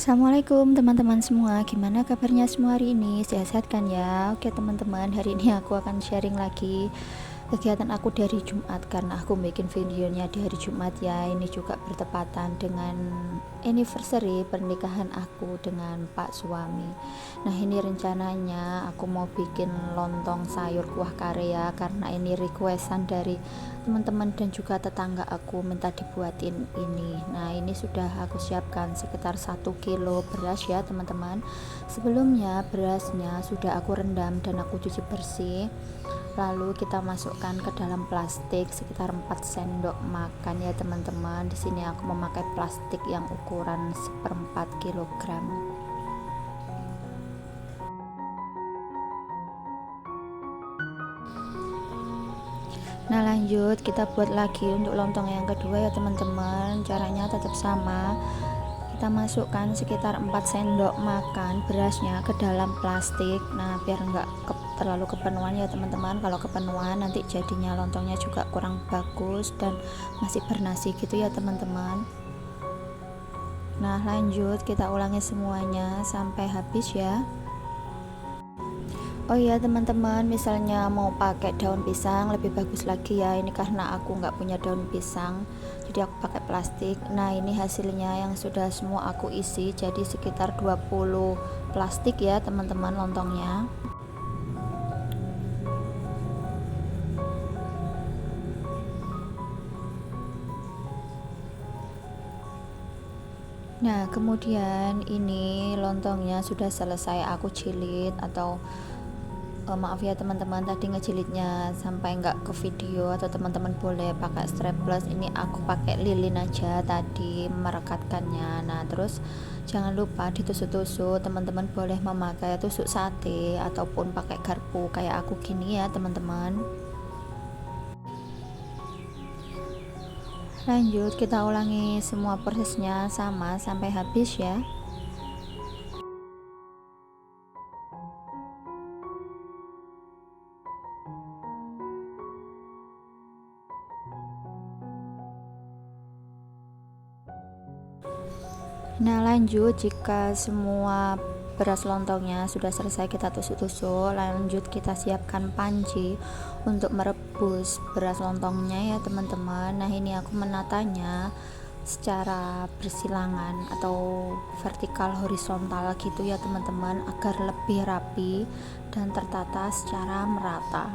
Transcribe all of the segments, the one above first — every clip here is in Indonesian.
Assalamualaikum teman-teman semua, gimana kabarnya semua hari ini? Sehat-sehat kan ya? Oke teman-teman, hari ini aku akan sharing lagi kegiatan aku dari Jumat, karena aku bikin videonya di hari Jumat ya. Ini juga bertepatan dengan anniversary pernikahan aku dengan Pak suami. Nah ini rencananya aku mau bikin lontong sayur kuah kare ya, karena ini requestan dari teman-teman dan juga tetangga aku minta dibuatin ini. Nah ini sudah aku siapkan sekitar 1 kilo beras ya teman-teman. Sebelumnya berasnya sudah aku rendam dan aku cuci bersih, lalu kita masukkan ke dalam plastik sekitar 4 sendok makan ya teman-teman. Di sini aku memakai plastik yang ukuran 1/4 kilogram. Nah lanjut kita buat lagi untuk lontong yang kedua ya teman-teman. Caranya tetap sama, kita masukkan sekitar 4 sendok makan berasnya ke dalam plastik. Nah biar enggak terlalu kepenuhan ya teman-teman. Kalau kepenuhan nanti jadinya lontongnya juga kurang bagus dan masih bernasi gitu ya teman-teman. Nah lanjut kita ulangi semuanya sampai habis ya. Oh iya teman-teman, misalnya mau pakai daun pisang lebih bagus lagi ya. Ini karena aku nggak punya daun pisang, jadi aku pakai plastik. Nah ini hasilnya yang sudah semua aku isi, jadi sekitar 20 plastik ya teman-teman lontongnya. Nah kemudian ini lontongnya sudah selesai aku jilid, atau maaf ya teman-teman tadi ngejilidnya sampai nggak ke video, atau teman-teman boleh pakai strapless. Ini aku pakai lilin aja tadi merekatkannya. Nah terus jangan lupa ditusuk-tusuk, teman-teman boleh memakai tusuk sate ataupun pakai garpu kayak aku gini ya teman-teman. Lanjut kita ulangi semua prosesnya sama sampai habis ya. Nah lanjut, jika semua beras lontongnya sudah selesai kita tusuk-tusuk, lanjut kita siapkan panci untuk merebus beras lontongnya ya teman-teman. Nah ini aku menatanya secara bersilangan atau vertikal horizontal gitu ya teman-teman, agar lebih rapi dan tertata secara merata.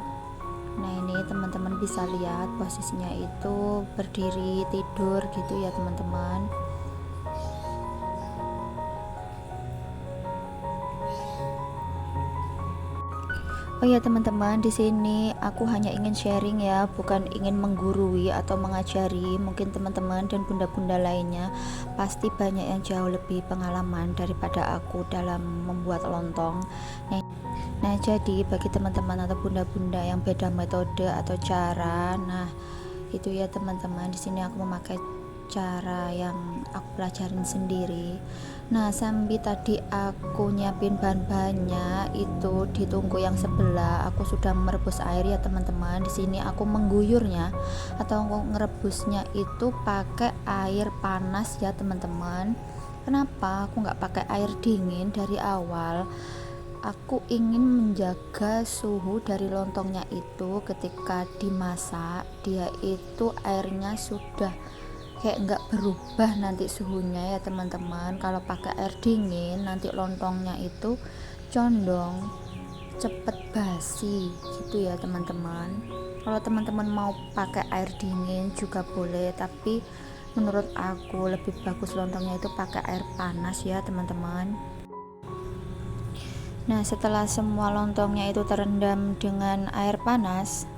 Nah ini teman-teman bisa lihat posisinya itu berdiri tidur gitu ya teman-teman. Oh ya teman-teman, di sini aku hanya ingin sharing ya, bukan ingin menggurui atau mengajari. Mungkin teman-teman dan bunda-bunda lainnya pasti banyak yang jauh lebih pengalaman daripada aku dalam membuat lontong. Nah, jadi bagi teman-teman atau bunda-bunda yang beda metode atau cara, nah itu ya teman-teman, di sini aku memakai cara yang aku pelajarin sendiri. Nah sambil tadi aku nyiapin bahan-bahannya itu di tungku yang sebelah, aku sudah merebus air ya teman-teman. Di sini aku mengguyurnya atau ngerebusnya itu pakai air panas ya teman-teman. Kenapa aku nggak pakai air dingin dari awal? Aku ingin menjaga suhu dari lontongnya itu ketika dimasak, dia itu airnya sudah kayak nggak berubah nanti suhunya ya teman-teman. Kalau pakai air dingin nanti lontongnya itu condong cepet basi gitu ya teman-teman. Kalau teman-teman mau pakai air dingin juga boleh, tapi menurut aku lebih bagus lontongnya itu pakai air panas ya teman-teman. Nah setelah semua lontongnya itu terendam dengan air panas,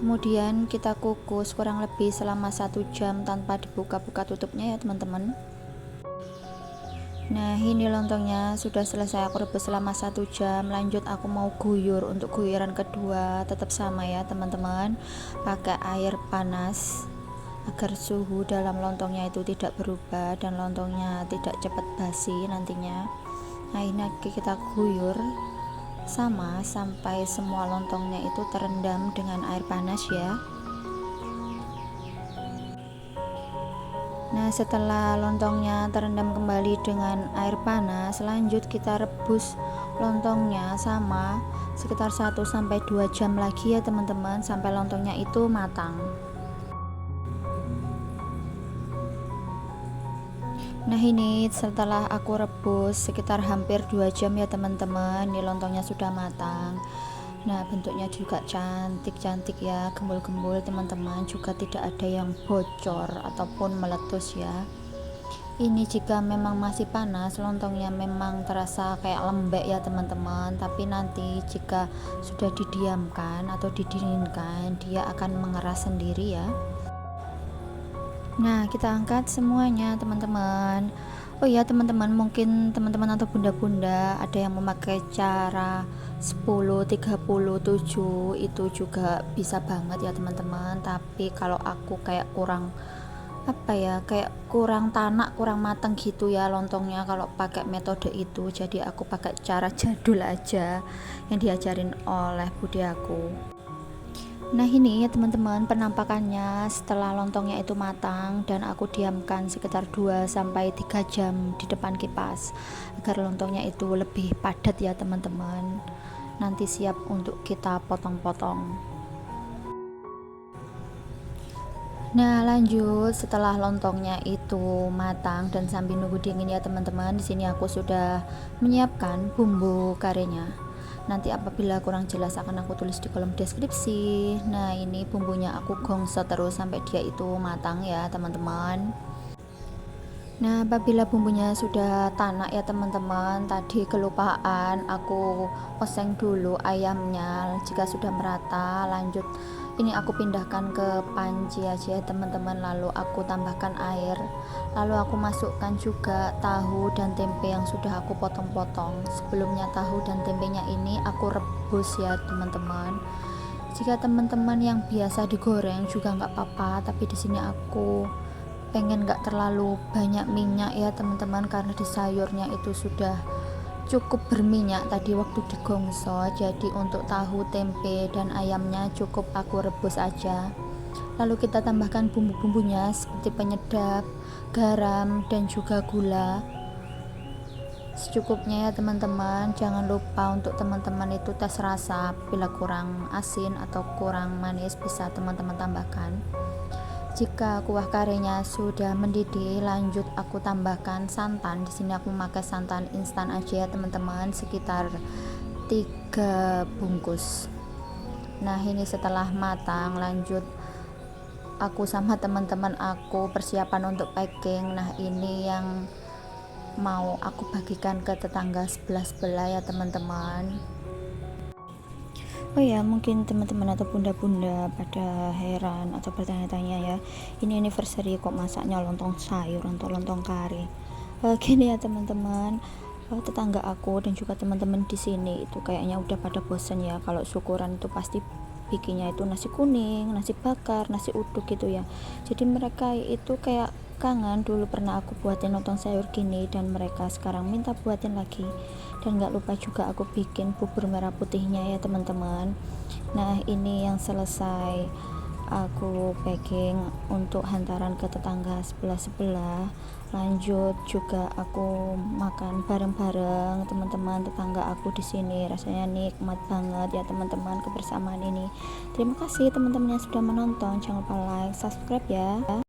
kemudian kita kukus kurang lebih selama 1 jam tanpa dibuka-buka tutupnya ya teman-teman. Nah ini lontongnya sudah selesai aku rebus selama 1 jam. Lanjut aku mau guyur. Untuk guyuran kedua tetap sama ya teman-teman, pakai air panas agar suhu dalam lontongnya itu tidak berubah dan lontongnya tidak cepat basi nantinya. Nah ini kita guyur sama sampai semua lontongnya itu terendam dengan air panas ya. Nah, setelah lontongnya terendam kembali dengan air panas, lanjut kita rebus lontongnya sama sekitar 1 sampai 2 jam lagi ya teman-teman, sampai lontongnya itu matang. Nah, ini setelah aku rebus sekitar hampir 2 jam ya teman-teman, ini lontongnya sudah matang. Nah, bentuknya juga cantik-cantik ya, gembul-gembul teman-teman, juga tidak ada yang bocor ataupun meletus ya. Ini jika memang masih panas, lontongnya memang terasa kayak lembek ya teman-teman, tapi nanti jika sudah didiamkan atau didinginkan, dia akan mengeras sendiri ya. Nah, kita angkat semuanya teman-teman. Oh ya teman-teman, mungkin teman-teman atau bunda-bunda ada yang memakai cara 10-30-7, itu juga bisa banget ya teman-teman. Tapi kalau aku kayak kurang kayak kurang tanak, kurang matang gitu ya lontongnya kalau pakai metode itu. Jadi aku pakai cara jadul aja yang diajarin oleh bude aku. Nah, ini ya teman-teman penampakannya setelah lontongnya itu matang dan aku diamkan sekitar 2-3 jam di depan kipas agar lontongnya itu lebih padat ya teman-teman. Nanti siap untuk kita potong-potong. Nah, lanjut setelah lontongnya itu matang dan sambil nunggu dingin ya teman-teman, di sini aku sudah menyiapkan bumbu karenya. Nanti apabila kurang jelas akan aku tulis di kolom deskripsi. Nah, ini bumbunya aku gongso terus sampai dia itu matang ya teman-teman. Nah, apabila bumbunya sudah tanak ya teman-teman, tadi kelupaan aku oseng dulu ayamnya. Jika sudah merata, lanjut ini aku pindahkan ke panci aja ya teman-teman, lalu aku tambahkan air, lalu aku masukkan juga tahu dan tempe yang sudah aku potong-potong. Sebelumnya tahu dan tempenya ini aku rebus ya teman-teman. Jika teman-teman yang biasa digoreng juga nggak apa-apa, tapi di sini aku pengen nggak terlalu banyak minyak ya teman-teman, karena di sayurnya itu sudah cukup berminyak tadi waktu digongso. Jadi untuk tahu, tempe, dan ayamnya cukup aku rebus aja. Lalu kita tambahkan bumbu-bumbunya seperti penyedap, garam, dan juga gula secukupnya ya teman-teman. Jangan lupa untuk teman-teman itu tes rasa, bila kurang asin atau kurang manis bisa teman-teman tambahkan. Jika kuah karenya sudah mendidih, lanjut aku tambahkan santan. Di sini aku memakai santan instan aja ya teman-teman, sekitar 3 bungkus. Nah, ini setelah matang, lanjut aku sama teman-teman aku persiapan untuk packing. Nah, ini yang mau aku bagikan ke tetangga sebelah-sebelah ya teman-teman. Oh ya, mungkin teman-teman atau bunda-bunda pada heran atau bertanya-tanya ya, ini anniversary kok masaknya lontong sayur atau lontong kari. Gini ya teman-teman, tetangga aku dan juga teman-teman di sini itu kayaknya udah pada bosen ya kalau syukuran itu pasti bikinnya itu nasi kuning, nasi bakar, nasi uduk gitu ya. Jadi mereka itu kayak kangen dulu pernah aku buatin lontong sayur gini, dan mereka sekarang minta buatin lagi. Dan gak lupa juga aku bikin bubur merah putihnya ya teman-teman. Nah, ini yang selesai aku packing untuk hantaran ke tetangga sebelah-sebelah. Lanjut juga aku makan bareng-bareng teman-teman tetangga aku di sini. Rasanya nikmat banget ya teman-teman kebersamaan ini. Terima kasih teman-teman yang sudah menonton. Jangan lupa like, subscribe ya.